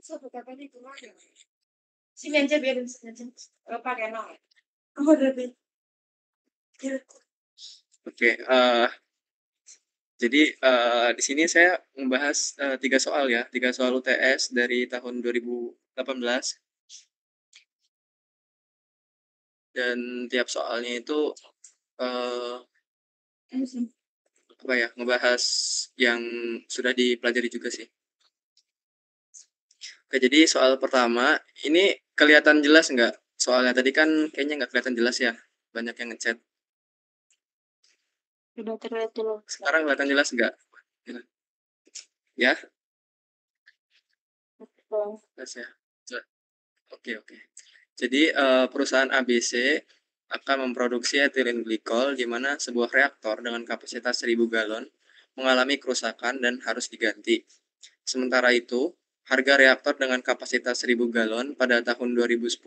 Satu katanya gimana? Sini aja biarin sini aja. Pakai nol. Oh, udah deh. Oke, jadi di sini saya membahas 3 soal ya, 3 soal UTS dari tahun 2018 dan tiap soalnya itu eh, apa ya, ngebahas yang sudah dipelajari juga sih. Oke, jadi soal pertama ini kelihatan jelas nggak? Soalnya tadi kan kayaknya nggak kelihatan jelas ya, banyak yang ngechat. Sudah terlihat jelas. Sekarang kelihatan jelas nggak? Ya, jelas ya. Oke, oke. Jadi perusahaan ABC akan memproduksi etilen glikol di mana sebuah reaktor dengan kapasitas 1000 galon mengalami kerusakan dan harus diganti. Sementara itu, harga reaktor dengan kapasitas 1000 galon pada tahun 2010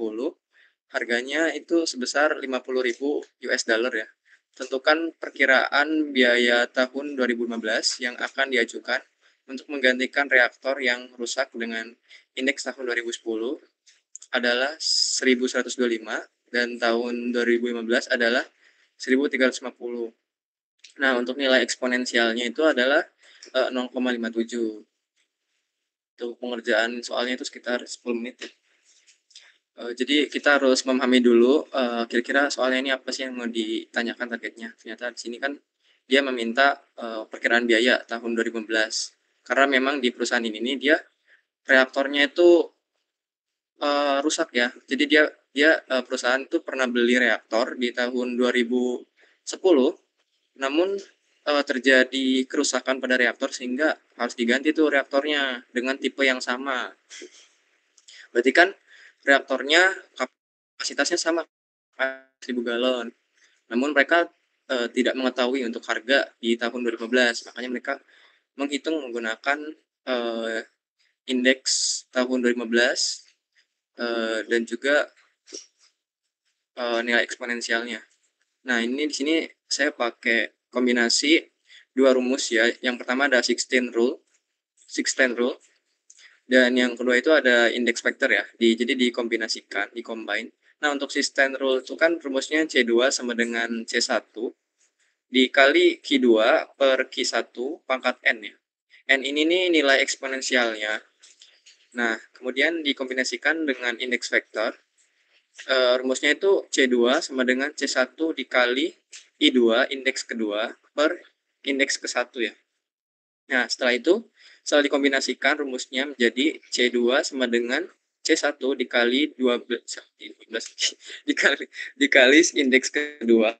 harganya itu sebesar 50.000 US dollar ya. Tentukan perkiraan biaya tahun 2015 yang akan diajukan untuk menggantikan reaktor yang rusak dengan indeks tahun 2010 adalah 1125 dan tahun 2015 adalah 1350. Nah, untuk nilai eksponensialnya itu adalah 0,57. Untuk pengerjaan soalnya itu sekitar 10 menit ya. Jadi kita harus memahami dulu kira-kira soalnya ini apa sih yang mau ditanyakan targetnya. Ternyata di sini kan dia meminta perkiraan biaya tahun 2015. Karena memang di perusahaan ini dia reaktornya itu rusak ya. Jadi dia dia perusahaan itu pernah beli reaktor di tahun 2010, namun terjadi kerusakan pada reaktor sehingga harus diganti tuh reaktornya dengan tipe yang sama. Berarti kan reaktornya kapasitasnya sama 1000 galon. Namun mereka tidak mengetahui untuk harga di tahun 2015, makanya mereka menghitung menggunakan eh, indeks tahun 2015 dan juga nilai eksponensialnya. Nah, ini di sini saya pakai kombinasi dua rumus ya. Yang pertama ada 16 rule, dan yang kedua itu ada index factor ya. Jadi dikombinasikan, dikombine. Nah, untuk 16 rule itu kan rumusnya C2 sama dengan C1 dikali Q2 per Q1 pangkat N ya. N ini nih nilai eksponensialnya. Nah, kemudian dikombinasikan dengan index factor. Rumusnya itu C2 sama dengan C1 dikali I2 indeks kedua per indeks ke-1 ya. Nah, setelah dikombinasikan rumusnya menjadi C2 sama dengan C1 dikali 12 dikali indeks kedua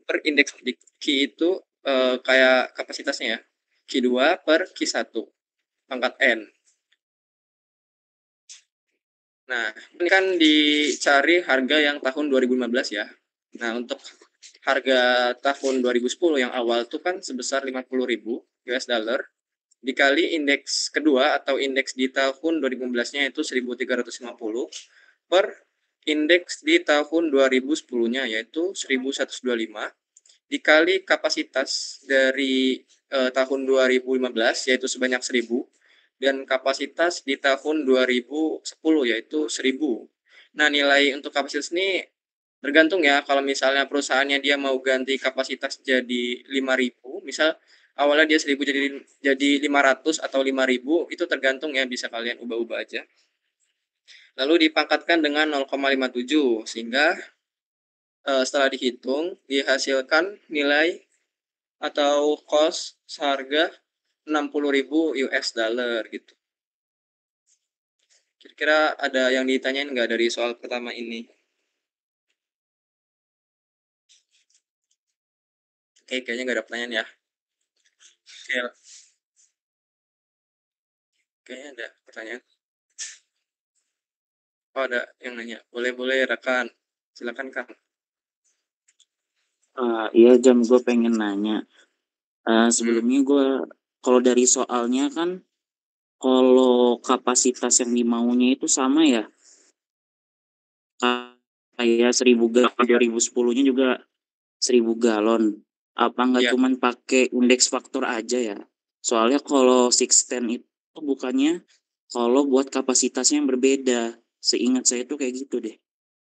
per indeks Q itu kayak kapasitasnya ya. Q2 per Q1 pangkat N. Nah, ini kan dicari harga yang tahun 2015 ya. Nah, untuk harga tahun 2010 yang awal itu kan sebesar 50.000 US dollar dikali indeks kedua atau indeks di tahun 2015-nya itu 1350 per indeks di tahun 2010-nya yaitu 1125 dikali kapasitas dari tahun 2015 yaitu sebanyak 1000 dan kapasitas di tahun 2010 yaitu 1000. Nah, nilai untuk kapasitas ini tergantung ya, kalau misalnya perusahaannya dia mau ganti kapasitas jadi 5.000, misal awalnya dia 1000 jadi 500 atau 5.000, itu tergantung ya, bisa kalian ubah-ubah aja. Lalu dipangkatkan dengan 0,57 sehingga setelah dihitung dihasilkan nilai atau cost seharga 60.000 US dollar gitu. Kira-kira ada yang ditanyain nggak dari soal pertama ini? Oke, kayaknya nggak ada pertanyaan ya. Oke, kayaknya ada pertanyaan. Oh, ada yang nanya. Boleh-boleh rekan. Silakan Kang. Iya Jam, gue pengen nanya. Hmm, Sebelumnya gue, kalau dari soalnya kan, kalau kapasitas yang dimaunya itu sama ya, kayak 1000 galon, 2010-nya juga 1000 galon. Apa nggak ya. cuman pakai indeks faktor aja ya? Soalnya kalau 610 itu bukannya kalau buat kapasitasnya yang berbeda. Seingat saya tuh kayak gitu deh.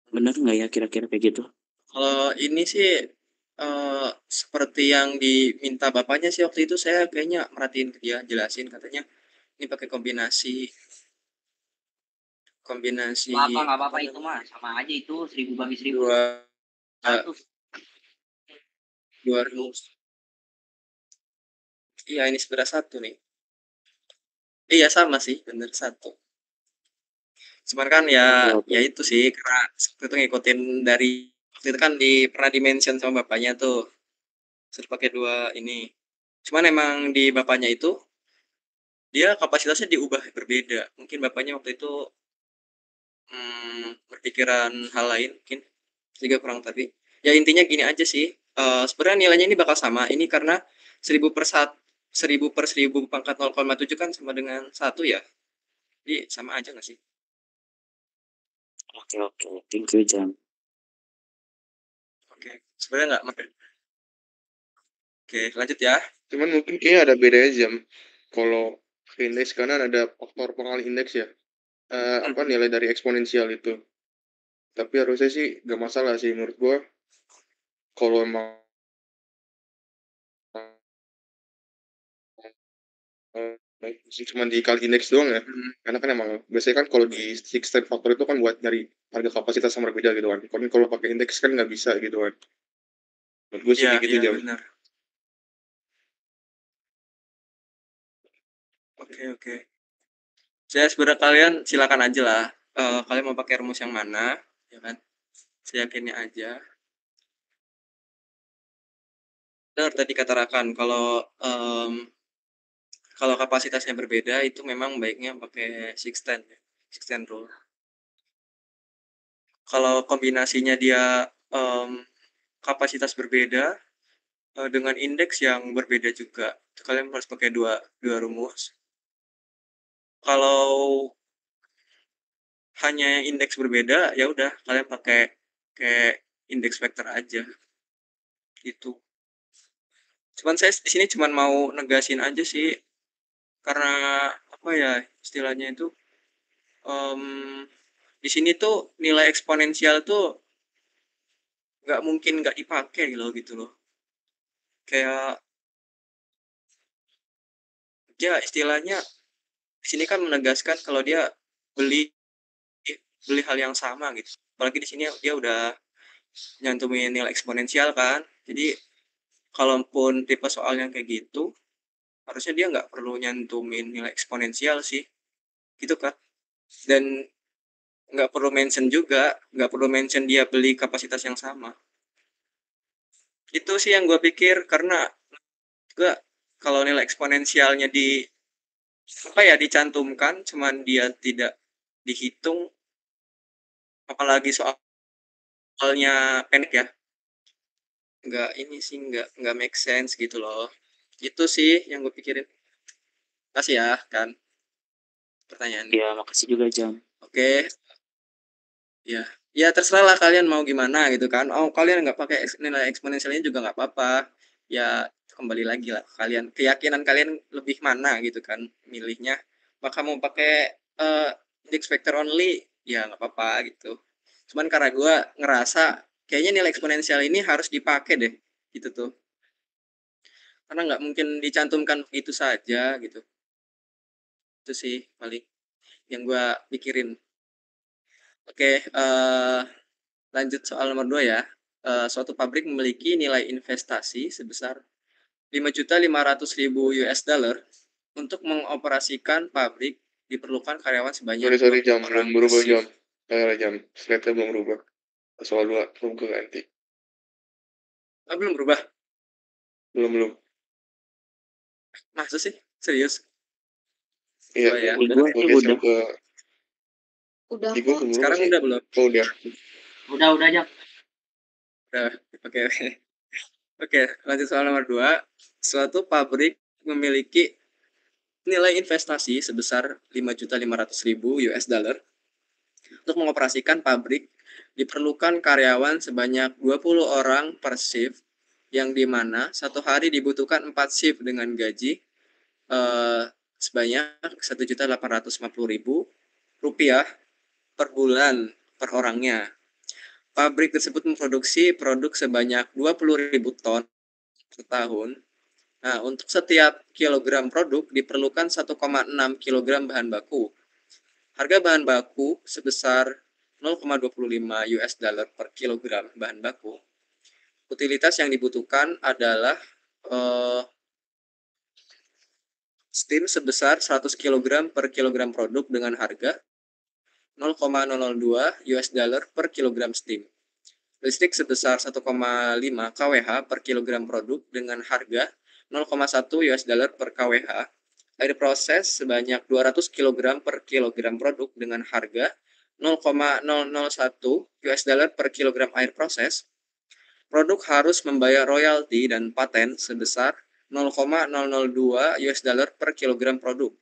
Bener nggak ya kira-kira kayak gitu? Kalau ini sih seperti yang diminta bapaknya sih waktu itu, saya kayaknya merhatiin ke dia, jelasin katanya ini pakai kombinasi Nggak apa-apa itu mah sama aja itu 1000 bagi 1000 dua 100. dua rumus. Iya ini sebenarnya satu nih. Iya sama sih, bener satu. Cuman kan ya Oke, oke. ya itu sih karena waktu itu ngikutin dari waktu itu kan pernah di-mention sama bapaknya tuh suruh pakai dua ini. Cuman emang di bapaknya itu dia kapasitasnya diubah berbeda. Mungkin bapaknya waktu itu berpikiran hal lain mungkin juga kurang tadi. Ya intinya gini aja sih. Sebenarnya nilainya ini bakal sama. Ini karena 1000 per 1000 pangkat 0,7 kan sama dengan 1 ya. Jadi sama aja nggak sih? Oke, oke. Thank you, Jam. Oke. Sebenarnya nggak makin. Oke, lanjut ya. Cuman mungkin kayaknya ada bedanya Jam. Kalau indeks kanan ada faktor pengali indeks ya. Apa nilai dari eksponensial itu. Tapi harusnya sih gak masalah sih menurut gua. Kalau emang cuma dikali indeks doang ya. Karena kan emang biasanya kan kalau di six step factor itu kan buat nyari harga kapasitas yang berbeda gitu kan. Kalau pakai indeks kan nggak bisa gitu kan. Menurut gue sih Iya, kayak gitu iya Jam. benar. Oke, oke. Saya sebenarnya kalian silakan aja lah. Kalian mau pakai rumus yang mana, ya kan? Saya yakinnya aja. Benar tadi kata Rakan, kalau kapasitasnya berbeda itu memang baiknya pakai sixten ya, sixten rule. Kalau kombinasinya dia kapasitas berbeda dengan indeks yang berbeda juga, itu kalian harus pakai dua rumus. Kalau hanya indeks berbeda, ya udah kalian pakai kayak indeks vektor aja. Gitu. Cuman saya di sini cuman mau negasin aja sih, karena apa ya istilahnya itu di sini tuh nilai eksponensial tuh nggak mungkin nggak dipakai gitu loh. Kayak dia istilahnya di sini kan menegaskan kalau dia beli beli hal yang sama gitu. Apalagi di sini dia udah nyantumin nilai eksponensial kan. Jadi kalaupun tipe soalnya kayak gitu, harusnya dia nggak perlu nyantumin nilai eksponensial sih. Gitu kan. Dan nggak perlu mention juga, nggak perlu mention dia beli kapasitas yang sama. Itu sih yang gue pikir, karena juga kalau nilai eksponensialnya dicantumkan, cuman dia tidak dihitung, apalagi soalnya pendek ya, nggak make sense gitu loh. Itu sih yang gue pikirin. Kasih ya kan pertanyaan. Ya, makasih juga, Jam. Oke, ya terserah lah kalian mau gimana gitu kan. Kalian nggak pakai nilai eksponensialnya juga nggak apa-apa. Ya kembali lagi lah kalian, keyakinan kalian lebih mana gitu kan milihnya. Maka mau pakai index vector only ya nggak apa-apa gitu. Cuman karena gue ngerasa kayaknya nilai eksponensial ini harus dipakai deh gitu tuh. Karena nggak mungkin dicantumkan begitu saja gitu. Itu sih paling yang gue pikirin. Oke, lanjut soal nomor 2 ya. Suatu pabrik memiliki nilai investasi sebesar 5.500.000 US dollar. Untuk mengoperasikan pabrik diperlukan karyawan sebanyak Sorry 20 Jam, orang belum per berubah Jam. shift. Jam, slide-nya belum berubah. Soal 2 belum ke ganti. Belum berubah? Belum. Masa sih? Serius? Iya, Dua ya? Di gua gue sih geser udah. ke Udah di gue kok. belum berubah Sekarang sih. udah belum? Oh, udah. Udah Jam. Udah. Oke. Oke, lanjut soal nomor 2. Suatu pabrik memiliki nilai investasi sebesar 5.500.000 US dollar. Untuk mengoperasikan pabrik diperlukan karyawan sebanyak 20 orang per shift, yang dimana satu hari dibutuhkan 4 shift dengan gaji sebanyak Rp1.850.000 per bulan per orangnya. Pabrik tersebut memproduksi produk sebanyak 20.000 ton per tahun. Nah, untuk setiap kilogram produk diperlukan 1,6 kilogram bahan baku. Harga bahan baku sebesar 0,25 US dollar per kilogram bahan baku. Utilitas yang dibutuhkan adalah steam sebesar 100 kg per kilogram produk dengan harga 0,002 US dollar per kilogram steam. Listrik sebesar 1,5 kWh per kilogram produk dengan harga 0,1 US dollar per kWh. Air proses sebanyak 200 kg per kilogram produk dengan harga 0,001 US dollar per kilogram air proses. Produk harus membayar royalti dan paten sebesar 0,002 US dollar per kilogram produk.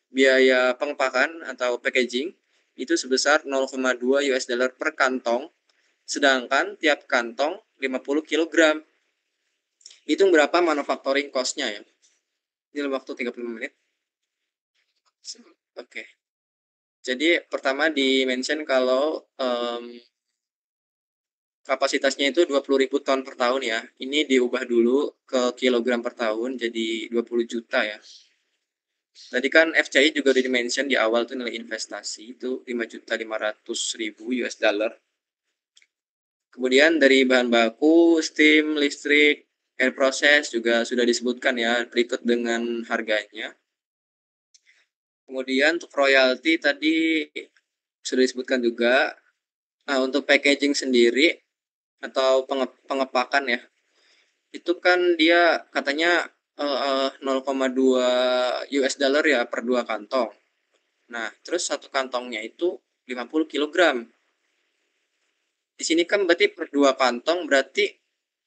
Biaya pengepakan atau packaging itu sebesar 0,2 US dollar per kantong, sedangkan tiap kantong 50 kg. Hitung berapa manufacturing cost-nya ya. Ini dalam waktu 35 menit. Oke. Jadi pertama di-mention kalau kapasitasnya itu 20.000 ton per tahun ya. Ini diubah dulu ke kilogram per tahun jadi 20 juta ya. Tadi kan FCI juga udah di-mention di awal tuh nilai investasi itu 5.500.000 US dollar. Kemudian dari bahan baku, steam, listrik, air proses juga sudah disebutkan ya berikut dengan harganya. Kemudian untuk royalti tadi sudah disebutkan juga. Nah, untuk packaging sendiri atau pengepakan ya, itu kan dia katanya 0,2 US dollar ya per 2 kantong. Nah, terus satu kantongnya itu 50 kg. Di sini kan berarti per 2 kantong berarti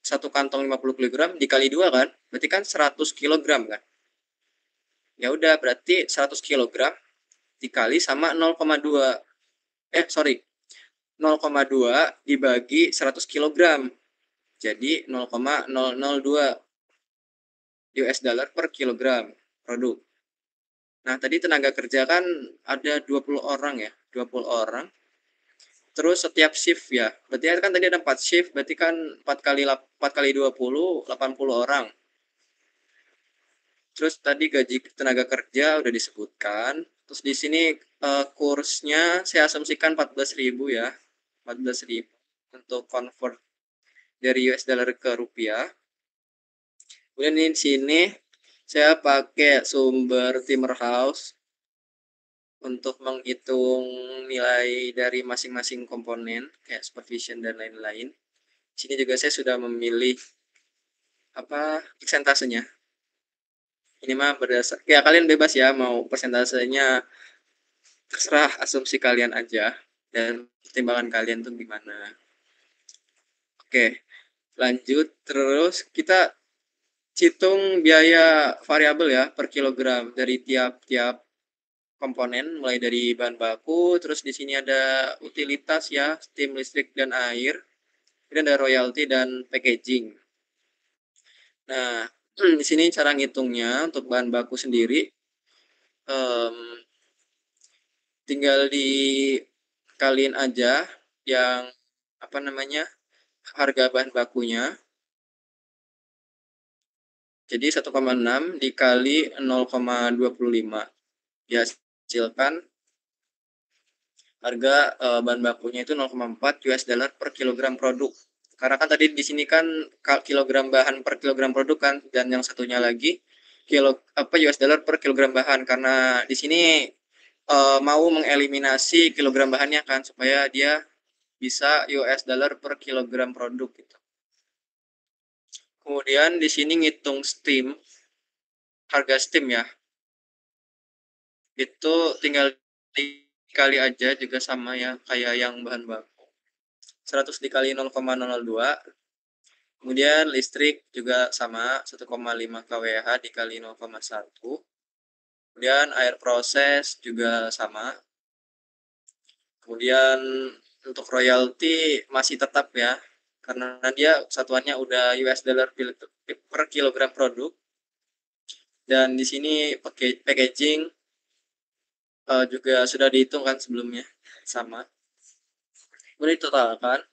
satu kantong 50 kg dikali 2 kan? Berarti kan 100 kg kan? Ya udah berarti 100 kg dikali sama 0,2 0,2 dibagi 100 kg. Jadi 0,002 US dollar per kilogram produk. Nah, tadi tenaga kerja kan ada 20 orang ya, 20 orang. Terus setiap shift ya. Berarti kan tadi ada 4 shift, berarti kan 4 kali 20, 80 orang. Terus tadi gaji tenaga kerja udah disebutkan. Terus di sini kursnya saya asumsikan 14.000 ya. 14.000 untuk convert dari US dollar ke rupiah. Kemudian di sini saya pakai sumber Timberhouse untuk menghitung nilai dari masing-masing komponen kayak supervision dan lain-lain. Di sini juga saya sudah memilih persentasenya. Ini mah berdasar ya kalian bebas ya mau persentasenya terserah asumsi kalian aja dan pertimbangan kalian tuh gimana. Oke, lanjut terus kita hitung biaya variabel ya per kilogram dari tiap-tiap komponen mulai dari bahan baku, terus di sini ada utilitas ya, steam, listrik dan air. Kemudian ada royalti dan packaging. Nah, di sini cara ngitungnya untuk bahan baku sendiri tinggal dikaliin aja yang harga bahan bakunya. Jadi 1,6 dikali 0,25 dihasilkan harga bahan bakunya itu 0,4 US dollar per kilogram produk. Karena kan tadi di sini kan kilogram bahan per kilogram produk kan, dan yang satunya lagi US dollar per kilogram bahan, karena di sini mau mengeliminasi kilogram bahannya kan supaya dia bisa US dollar per kilogram produk gitu. Kemudian di sini ngitung steam, harga steam ya. Itu tinggal dikali aja juga sama ya kayak yang bahan baku. 100 dikali 0,002. Kemudian listrik juga sama 1,5 kWh dikali 0,1. Kemudian air proses juga sama. Kemudian untuk royalti masih tetap ya, karena dia satuannya udah US dollar per kilogram produk. Dan di sini packaging juga sudah dihitung kan sebelumnya sama. Kemudian ditotalkan.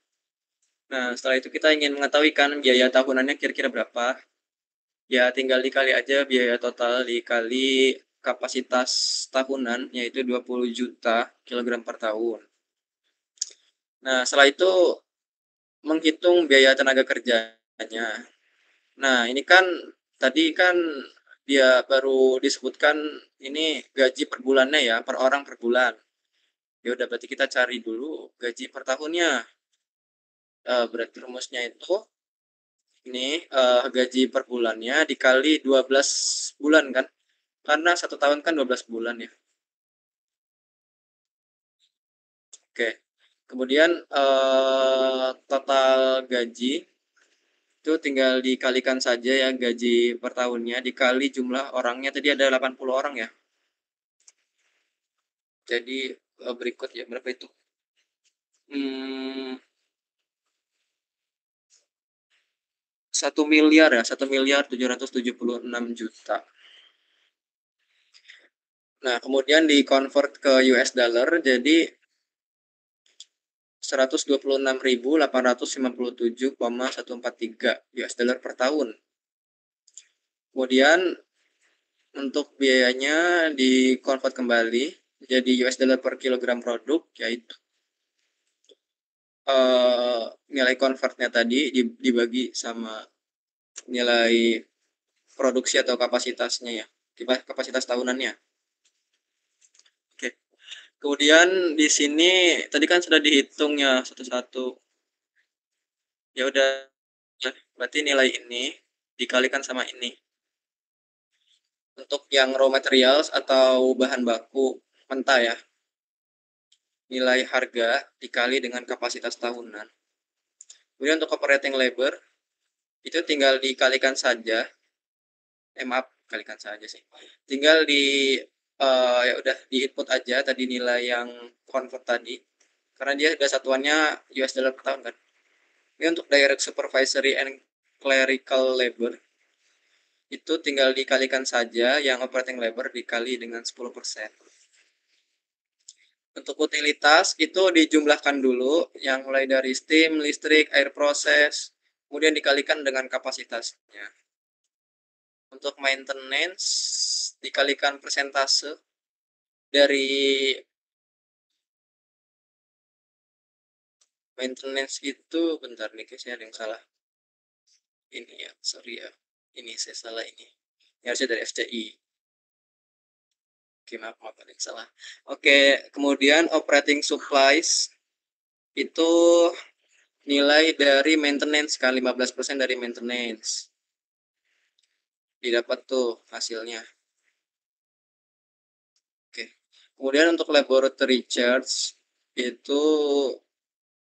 Nah, setelah itu kita ingin mengetahui kan biaya tahunannya kira-kira berapa. Ya, tinggal dikali aja biaya total dikali kapasitas tahunan, yaitu 20 juta kilogram per tahun. Nah, setelah itu menghitung biaya tenaga kerjanya. Nah, ini kan tadi kan dia baru disebutkan ini gaji per bulannya ya, per orang per bulan. Ya udah berarti kita cari dulu gaji per tahunnya. Berarti rumusnya itu ini gaji per bulannya dikali 12 bulan kan. Karena 1 tahun kan 12 bulan ya. Oke. Kemudian total gaji itu tinggal dikalikan saja ya gaji per tahunnya dikali jumlah orangnya tadi ada 80 orang ya. Jadi berikut ya berapa itu? 1 miliar ya, 1.776.000.000. Nah, kemudian di convert ke US dollar jadi 126.857,143 US dollar per tahun. Kemudian untuk biayanya di convert kembali jadi US dollar per kilogram produk, yaitu nilai convertnya tadi dibagi sama nilai produksi atau kapasitasnya ya, kapasitas tahunannya. Oke. Kemudian di sini tadi kan sudah dihitung ya satu-satu. Ya udah, berarti nilai ini dikalikan sama ini. Untuk yang raw materials atau bahan baku mentah ya, nilai harga dikali dengan kapasitas tahunan. Kemudian untuk operating labor itu tinggal dikalikan saja. Maaf, kalikan saja sih. Tinggal ya udah di input aja tadi nilai yang convert tadi. Karena dia udah satuannya US dollar per tahun kan. Ini untuk direct supervisory and clerical labor itu tinggal dikalikan saja yang operating labor dikali dengan 10%. Untuk utilitas itu dijumlahkan dulu yang mulai dari steam, listrik, air proses, kemudian dikalikan dengan kapasitasnya. Untuk maintenance dikalikan persentase dari maintenance itu, bentar nih guys, ada yang salah. Ini ya, sorry ya. Ini saya salah ini. Ini harusnya dari FCI. Oke, maaf ada yang salah. Oke, kemudian operating supplies itu nilai dari maintenance kan, 15% dari maintenance. Didapat tuh hasilnya. Oke. Kemudian untuk laboratory charge itu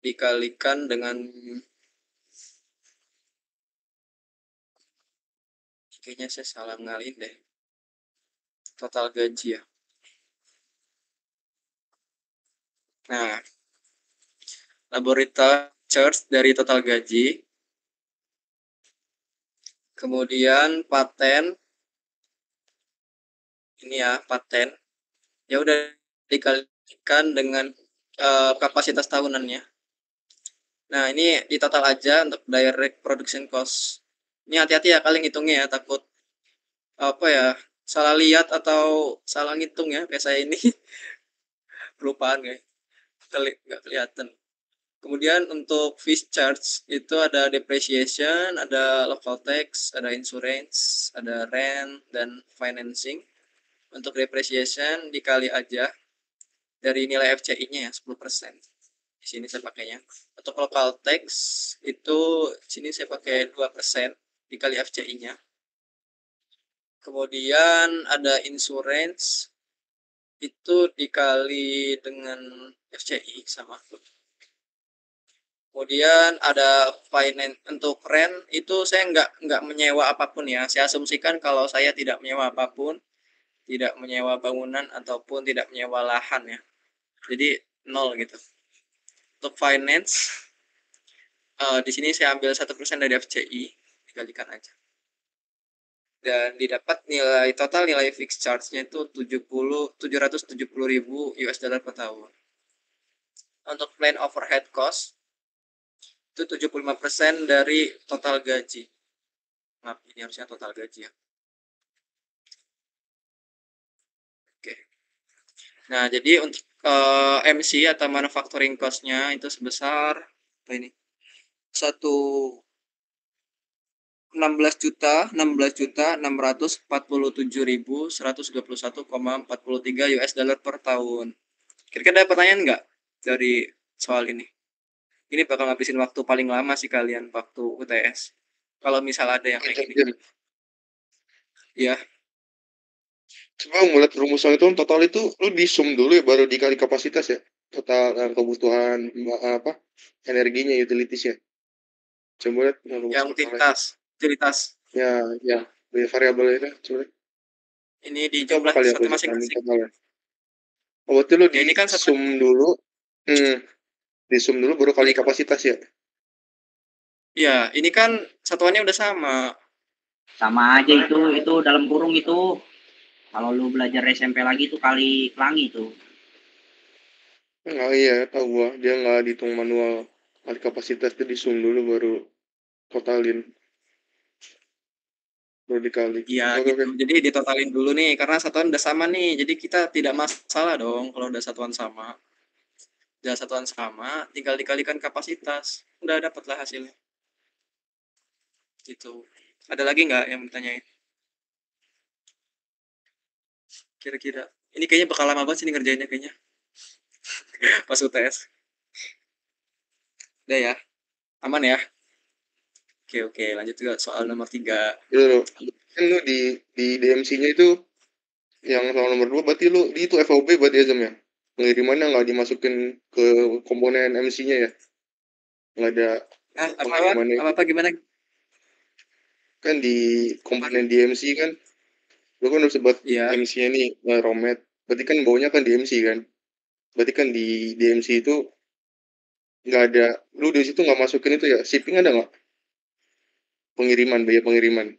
dikalikan dengan kayaknya saya salah ngalin deh. Total gaji ya. Nah, laboratory charge dari total gaji. Kemudian paten. Ini ya, paten. Ya udah dikalikan dengan kapasitas tahunannya. Nah, ini di total aja untuk direct production cost. Ini hati-hati ya kalian ngitungnya ya, takut apa ya, salah lihat atau salah ngitung ya, kayak saya ini. Kelupaan ya, nggak kelihatan. Kemudian untuk fees charge itu ada depreciation, ada local tax, ada insurance, ada rent, dan financing. Untuk depreciation dikali aja dari nilai FCI-nya ya, 10%. Di sini saya pakainya. Untuk local tax itu sini saya pakai 2% dikali FCI-nya. Kemudian ada insurance itu dikali dengan FCI sama. Kemudian ada finance untuk rent itu saya nggak menyewa apapun ya. Saya asumsikan kalau saya tidak menyewa apapun, tidak menyewa bangunan ataupun tidak menyewa lahan ya. Jadi 0 gitu. Untuk finance di sini saya ambil 1% dari FCI, dikalikan aja. dan didapat total nilai fixed charge-nya itu 770.000 US dollar per tahun. Untuk plan overhead cost itu 75% dari total gaji. Maaf, ini harusnya total gaji ya. Oke. Nah, jadi untuk MC atau manufacturing cost-nya itu sebesar apa ini? 16.647.121,43 US dollar per tahun. Kira-kira ada pertanyaan nggak dari soal ini? Ini bakal ngabisin waktu paling lama sih kalian waktu UTS. Kalau misal ada yang kayak gini. Ya, Coba ngeliat rumusan itu total itu lu di sum dulu ya baru dikali kapasitas ya. Total kebutuhan energinya utilitiesnya. Coba lihat yang utilitas. Ya, variabel itu coba. Ini di Coba jumlah kali satu aku masing-masing. totalnya. Oh, berarti lu Ya, ini kan di sum dulu. Di sum dulu baru kali kapasitas ya. Iya, ini kan satuannya udah sama. Sama aja itu dalam kurung itu. Kalau lu belajar SMP lagi itu kali pelangi itu. Iya, tahu gua. Dia nggak dihitung manual. Kali kapasitas itu di sum dulu baru totalin. Baru dikali. Iya gitu. Jadi ditotalin dulu nih karena satuan udah sama nih. Jadi kita tidak masalah dong kalau udah satuan sama. Udah satuan sama, tinggal dikalikan kapasitas. Udah dapet lah hasilnya. Gitu. Ada lagi nggak yang bertanyain? Kira-kira. Ini kayaknya bakal lama banget sih ngerjainnya kayaknya. Pas UTS. Udah ya. Aman ya? Oke, lanjut juga soal nomor 3. Gitu. Kan lu di DMC-nya itu yang soal nomor 2 berarti lu di itu FOB berarti ya Zam ya? Pengirimannya nggak dimasukin ke komponen MC-nya ya? Nggak ada pengirimannya. Apa gimana? Kan di komponen DMC kan lu kan udah sebut Iya. MC-nya nih Romet. Berarti kan baunya kan DMC kan? Berarti kan di DMC itu nggak ada, lu di situ nggak masukin itu ya? Shipping ada nggak? Biaya pengiriman.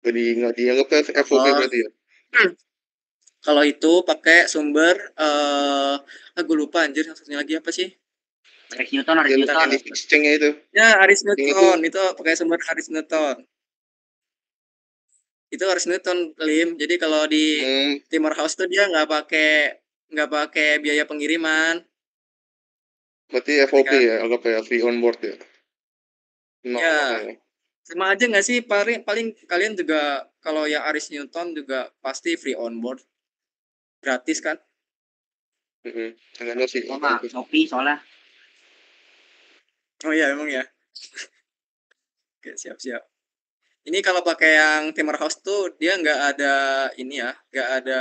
Jadi nggak dianggap FOB berarti ya? Kalau itu pakai sumber gue lupa anjir satunya lagi apa sih? Aris Newton. Yang di exchange-nya itu. Ya, Aris Newton. Itu pakai sumber Aris Newton. Itu Aris Newton, Lim. Jadi kalau di Timor House tuh dia nggak pakai biaya pengiriman. Berarti FOB ya, anggap ya free on board ya. Ya. Sama aja nggak sih? Paling kalian juga kalau yang Aris Newton juga pasti free on board. Gratis kan? Enggak sih. Shopee soalnya. Oh iya, emang ya. Oke, siap. Ini kalau pakai yang Timor House tuh dia nggak ada ini ya, nggak ada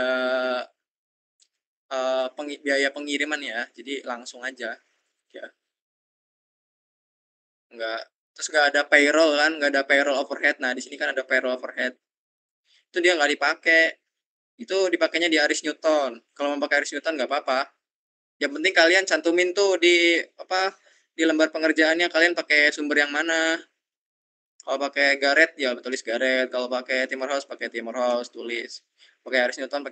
biaya pengiriman ya, jadi langsung aja. Ya. Terus nggak ada payroll kan, nggak ada payroll overhead. Nah di sini kan ada payroll overhead. Itu dia nggak dipakai. Itu dipakainya di Aris Newton. Kalau mau pakai Aris Newton nggak apa-apa. Yang penting kalian cantumin tuh di lembar pengerjaannya kalian pakai sumber yang mana. Kalau pakai Gareth ya tulis Gareth. Kalau pakai Timor House tulis. Pakai Aris Newton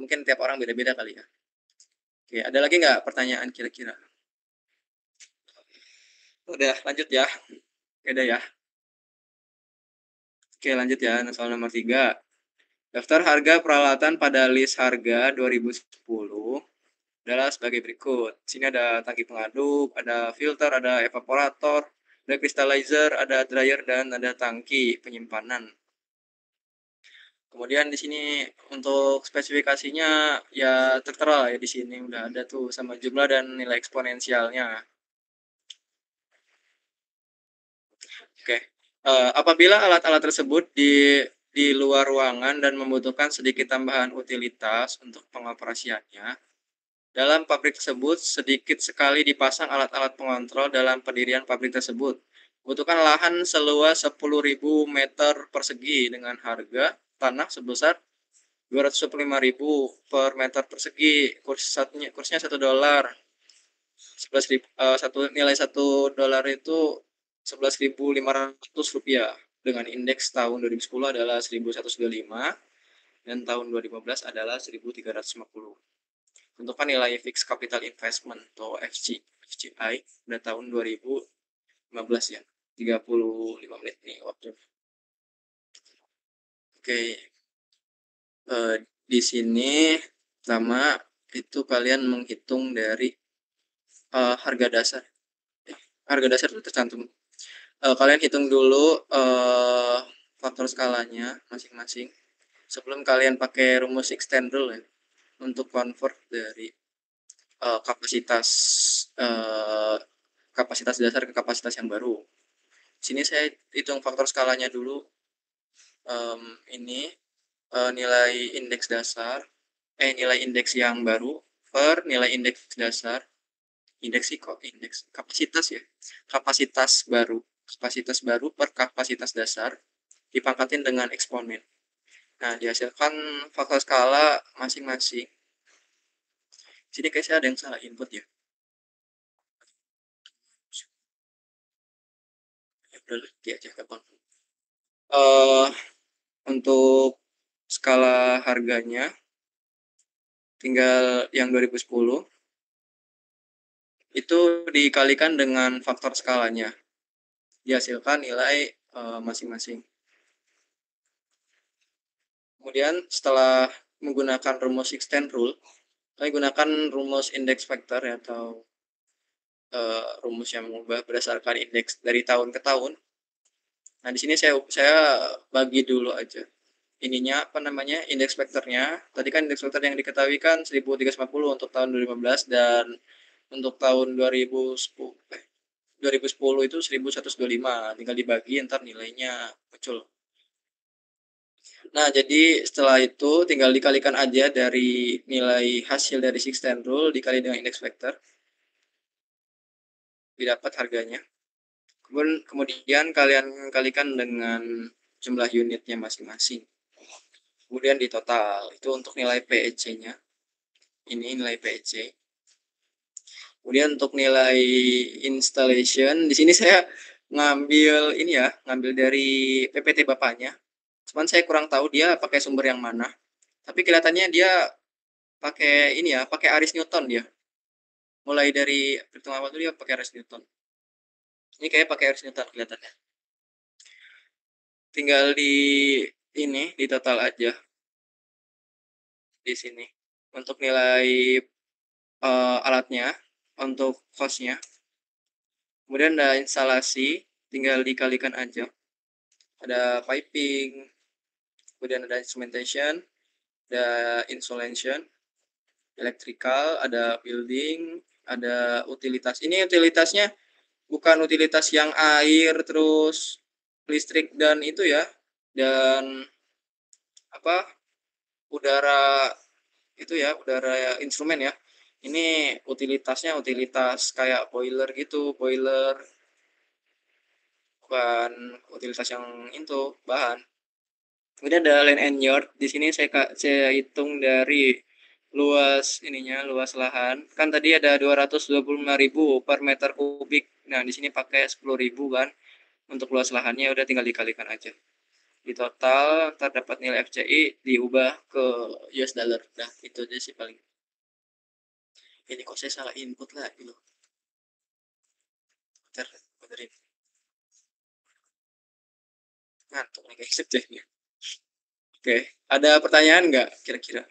Mungkin tiap orang beda-beda kali ya. Oke, ada lagi nggak pertanyaan kira-kira? Udah, lanjut ya. Udah ya. Oke, lanjut ya. Soal nomor 3. Daftar harga peralatan pada list harga 2010 adalah sebagai berikut. Sini ada tangki pengaduk, ada filter, ada evaporator, ada crystallizer, ada dryer, dan ada tangki penyimpanan. Kemudian di sini untuk spesifikasinya ya tertera ya di sini udah ada tuh sama jumlah dan nilai eksponensialnya. Oke. Apabila alat-alat tersebut di luar ruangan dan membutuhkan sedikit tambahan utilitas untuk pengoperasiannya, dalam pabrik tersebut sedikit sekali dipasang alat-alat pengontrol dalam pendirian pabrik tersebut. Butuhkan lahan seluas 10.000 meter persegi dengan harga tanah sebesar 225.000 per meter persegi. Kursnya $1. Nilai $1 itu 11.500 rupiah. dengan indeks tahun 2010 adalah 1125 dan tahun 2015 adalah 1350. Tentukan nilai fixed capital investment atau FCI pada tahun 2015 ya. 35 menit nih waktu. Oke. Di sini pertama itu kalian menghitung dari harga dasar. Harga dasar itu tercantum. Kalian hitung dulu faktor skalanya masing-masing sebelum kalian pakai rumus extend rule ya untuk convert dari kapasitas dasar ke kapasitas yang baru. Sini saya hitung faktor skalanya dulu. Ini nilai indeks dasar, nilai indeks yang baru per nilai indeks dasar. Indeks kapasitas ya. Kapasitas baru per kapasitas dasar dipangkatin dengan eksponen. Nah, dihasilkan faktor skala masing-masing. Sini kayak saya ada yang salah input ya. Udah aja gampang. Untuk skala harganya tinggal yang 2010 itu dikalikan dengan faktor skalanya. Dihasilkan nilai masing-masing. Kemudian setelah menggunakan rumus extend rule, saya gunakan rumus index factor ya, atau rumus yang mengubah berdasarkan indeks dari tahun ke tahun. Nah, di sini saya bagi dulu aja. Ininya indeks factornya. Tadi kan indeks factor yang diketahui kan 1350 untuk tahun 2015 dan untuk tahun 2010 itu 1125. Tinggal dibagi ntar nilainya muncul. Nah, jadi setelah itu tinggal dikalikan aja dari nilai hasil dari extend rule dikali dengan index factor. Didapat harganya. Kemudian kalian kalikan dengan jumlah unitnya masing-masing. Kemudian di total itu untuk nilai PEC-nya. Ini nilai PEC. Kemudian untuk nilai installation, di sini saya ngambil dari PPT bapaknya. Cuman saya kurang tahu dia pakai sumber yang mana. Tapi kelihatannya dia pakai pakai Aris Newton dia. Mulai dari perhitungan awal itu dia pakai Aris Newton. Ini kayak pakai Aris Newton kelihatannya. Tinggal di total aja. Di sini. Untuk nilai alatnya, untuk cost-nya. Kemudian ada instalasi, tinggal dikalikan aja. Ada piping, kemudian ada instrumentation, ada insulation, electrical, ada building, ada utilitas. Ini utilitasnya bukan utilitas yang air terus listrik dan itu ya, dan udara itu ya, udara instrumen ya. Ini utilitasnya utilitas kayak boiler gitu, bukan utilitas yang itu bahan. Kemudian ada land and yard. Di sini saya hitung dari luas lahan. Kan tadi ada 225.000 per meter kubik. Nah, di sini pakai 10.000 kan. Untuk luas lahannya udah tinggal dikalikan aja. Di total terdapat nilai FCI diubah ke US dollar. Nah, itu aja sih paling. Ini kok saya salah input lagi loh. Benerin. Ngantuk nih guys subjeknya. Oke, ada pertanyaan nggak kira-kira?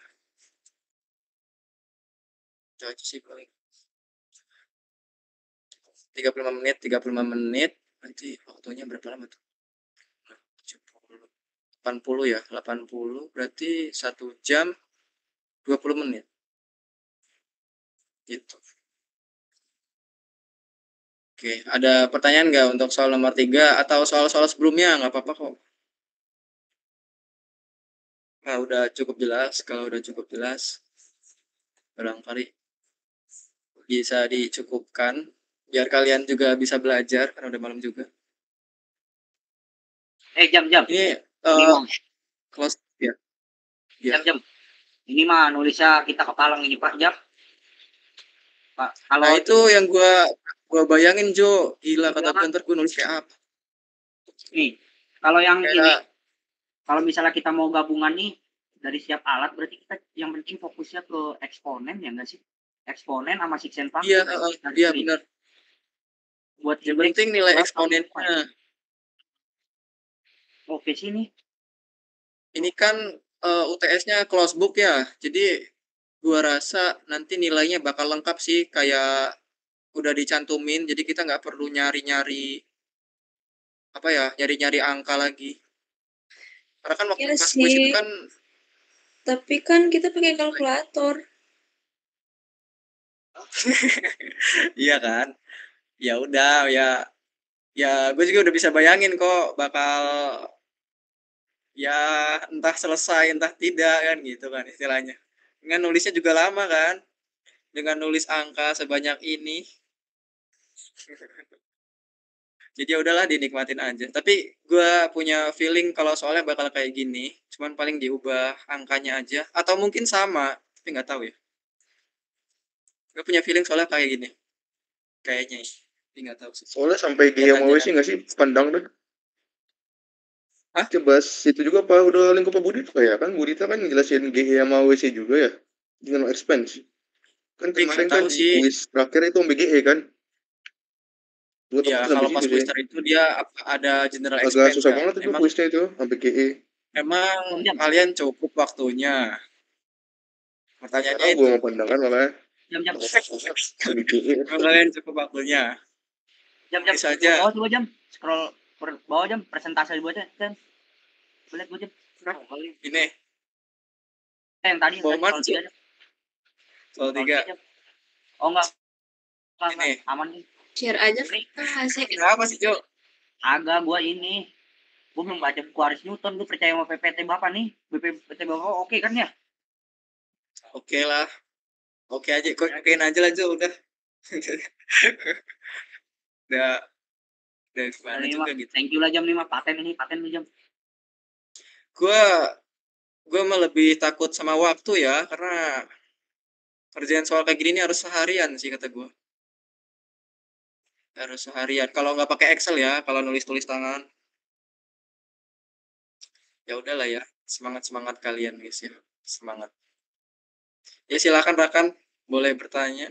Itu aja sih paling. 35 menit. Nanti waktunya berapa lama tuh? 80 ya, 80 berarti 1 jam 20 menit. Gitu. Oke, ada pertanyaan nggak untuk soal nomor 3 atau soal-soal sebelumnya? Nggak apa-apa kok. Nah, udah cukup jelas. Kalau udah cukup jelas, barangkali bisa dicukupkan. Biar kalian juga bisa belajar, karena udah malam juga. Jam. Ini Ini Bang. close ya. Ya. Jam. Ini mah nulisnya kita kepalang ini Pak Jam. Pak, kalau Nah, itu yang gua bayangin Jo. Gila kata gue ntar gue nulis kayak apa. nih, Kalau yang ini, Kayak kalau misalnya kita mau gabungan nih dari setiap alat, berarti kita yang penting fokusnya ke eksponen ya enggak sih? Eksponen sama Six and iya, Function. iya benar. Buat Yang indeks penting nilai berapa? eksponennya. Oke sih nih. Ini kan UTS-nya close book ya. Jadi gua rasa nanti nilainya bakal lengkap sih, kayak udah dicantumin. Jadi kita nggak perlu nyari-nyari apa ya, nyari-nyari angka lagi. Karena kan waktu Iya pas kuis itu sih, kan tapi kan kita pakai kalkulator. iya kan. Ya udah ya gue juga udah bisa bayangin kok bakal ya entah selesai entah tidak kan gitu kan istilahnya. Dengan nulisnya juga lama kan. Dengan nulis angka sebanyak ini. Jadi ya udahlah dinikmatin aja. Tapi gue punya feeling kalau soalnya bakal kayak gini. Cuman paling diubah angkanya aja. Atau mungkin sama. Tapi nggak tahu ya. Gue punya feeling soalnya kayak gini. Kayaknya ya. Tapi nggak tahu sih. Soalnya sampai G Lihat sama aja WC nggak sih pandang deh. Hah? Coba itu juga apa udah lingkup Pak Budi ya kan Budita kan ngejelasin GE sama WC juga ya dengan expense kan Tapi kemarin nggak kan tahu di sih. kuis terakhir itu BGE kan gue Ya takut sampai kalau pas situ kuis sih itu dia ada general agak expense susah kan. banget itu Emang kuisnya itu sampai GE emang Jam. kalian cukup waktunya. nggak Pertanyaannya tahu gue itu. mau pandang kan malah Jam. sampai GE Emang kalian cukup waktunya. Jam. Bisa aja. Bawah coba jam. Scroll bawah jam. Presentasi di bawah jam. Boleh gue jam. Ini Yang tadi bawah mana scroll sih? 3 jam. Soal 3. Jam. Oh enggak. Ini. Aman nih. Share aja hasil. Kenapa sih, Jo? Agak gua ini. Gua belum baca buku Aris Newton. Gua percaya sama PPT Bapak nih. PPT Bapak oke kan ya? Oke lah. Oke aja, okein aja lah, Jo, udah. udah gimana Ini, juga Mak. gitu. Thank you lah jam 5. Paten nih jam. Gue mah lebih takut sama waktu ya, karena kerjaan soal kayak gini nih harus seharian sih kata gue. Harus seharian. Kalau nggak pakai Excel ya, kalau nulis-tulis tangan. Ya udahlah ya, semangat kalian guys ya, semangat. Ya silakan Rakan, boleh bertanya.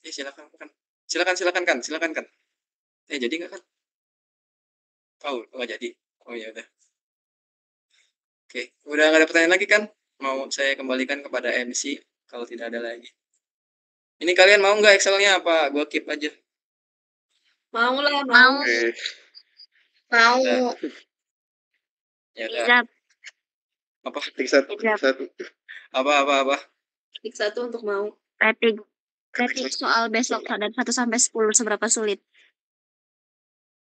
Ya silakan kan. Silakan kan. Jadi nggak kan? Oh, nggak jadi. Oh ya udah. Oke, udah nggak ada pertanyaan lagi kan? Mau saya kembalikan kepada MC kalau tidak ada lagi. Ini kalian mau nggak Excelnya apa? Gua keep aja. Mau lah, Mau. oke Mau. Ya udah. Bisa. Apa? tik satu Apa? Tik 1 untuk mau. Rating soal besok dari 1 sampai 10 seberapa sulit?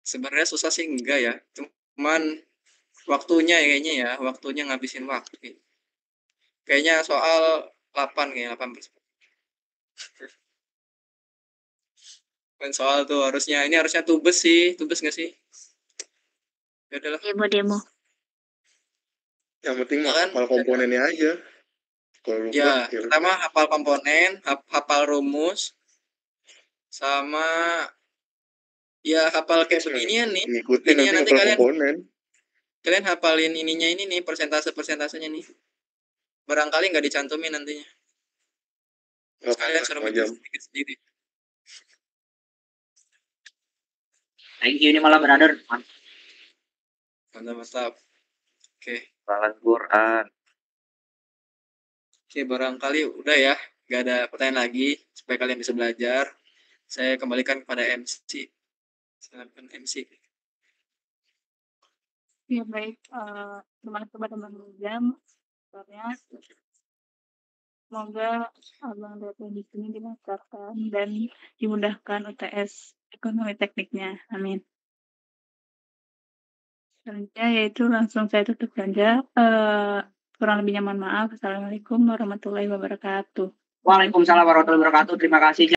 Sebenarnya susah sih enggak ya. Cuman waktunya kayaknya ya, waktunya ngabisin waktu. Kayaknya soal 8 kayak 8. Kan soal tuh harusnya tubes nggak sih? Ya udahlah. Demo. yang penting mah Kan? hafal komponennya aja kalau lupa Ya, ya udah. pertama hafal komponen, hafal rumus, sama ya hafal kayak beginian nih. ngikutin Beginian nanti nanti hafal komponen kalian hafalin ininya ini nih, persentasenya nih. Barangkali nggak dicantumin nantinya. nggak Kalian suruh apa-apa mikir jam sedikit sendiri. Thank you ini malah brother. Mantap. Oke. Hafalan Quran. Oke, barangkali udah ya. Nggak ada pertanyaan lagi supaya kalian bisa belajar. Saya kembalikan kepada MC. Silakan MC. Ya baik, terima kasih kepada Bang Jam. Semoga Abang Dato di sini dilancarkan dan dimudahkan UTS ekonomi tekniknya. Amin. Selanjutnya yaitu langsung saya tutup saja. Kurang lebihnya mohon maaf. Assalamualaikum warahmatullahi wabarakatuh. Waalaikumsalam warahmatullahi wabarakatuh. Terima kasih.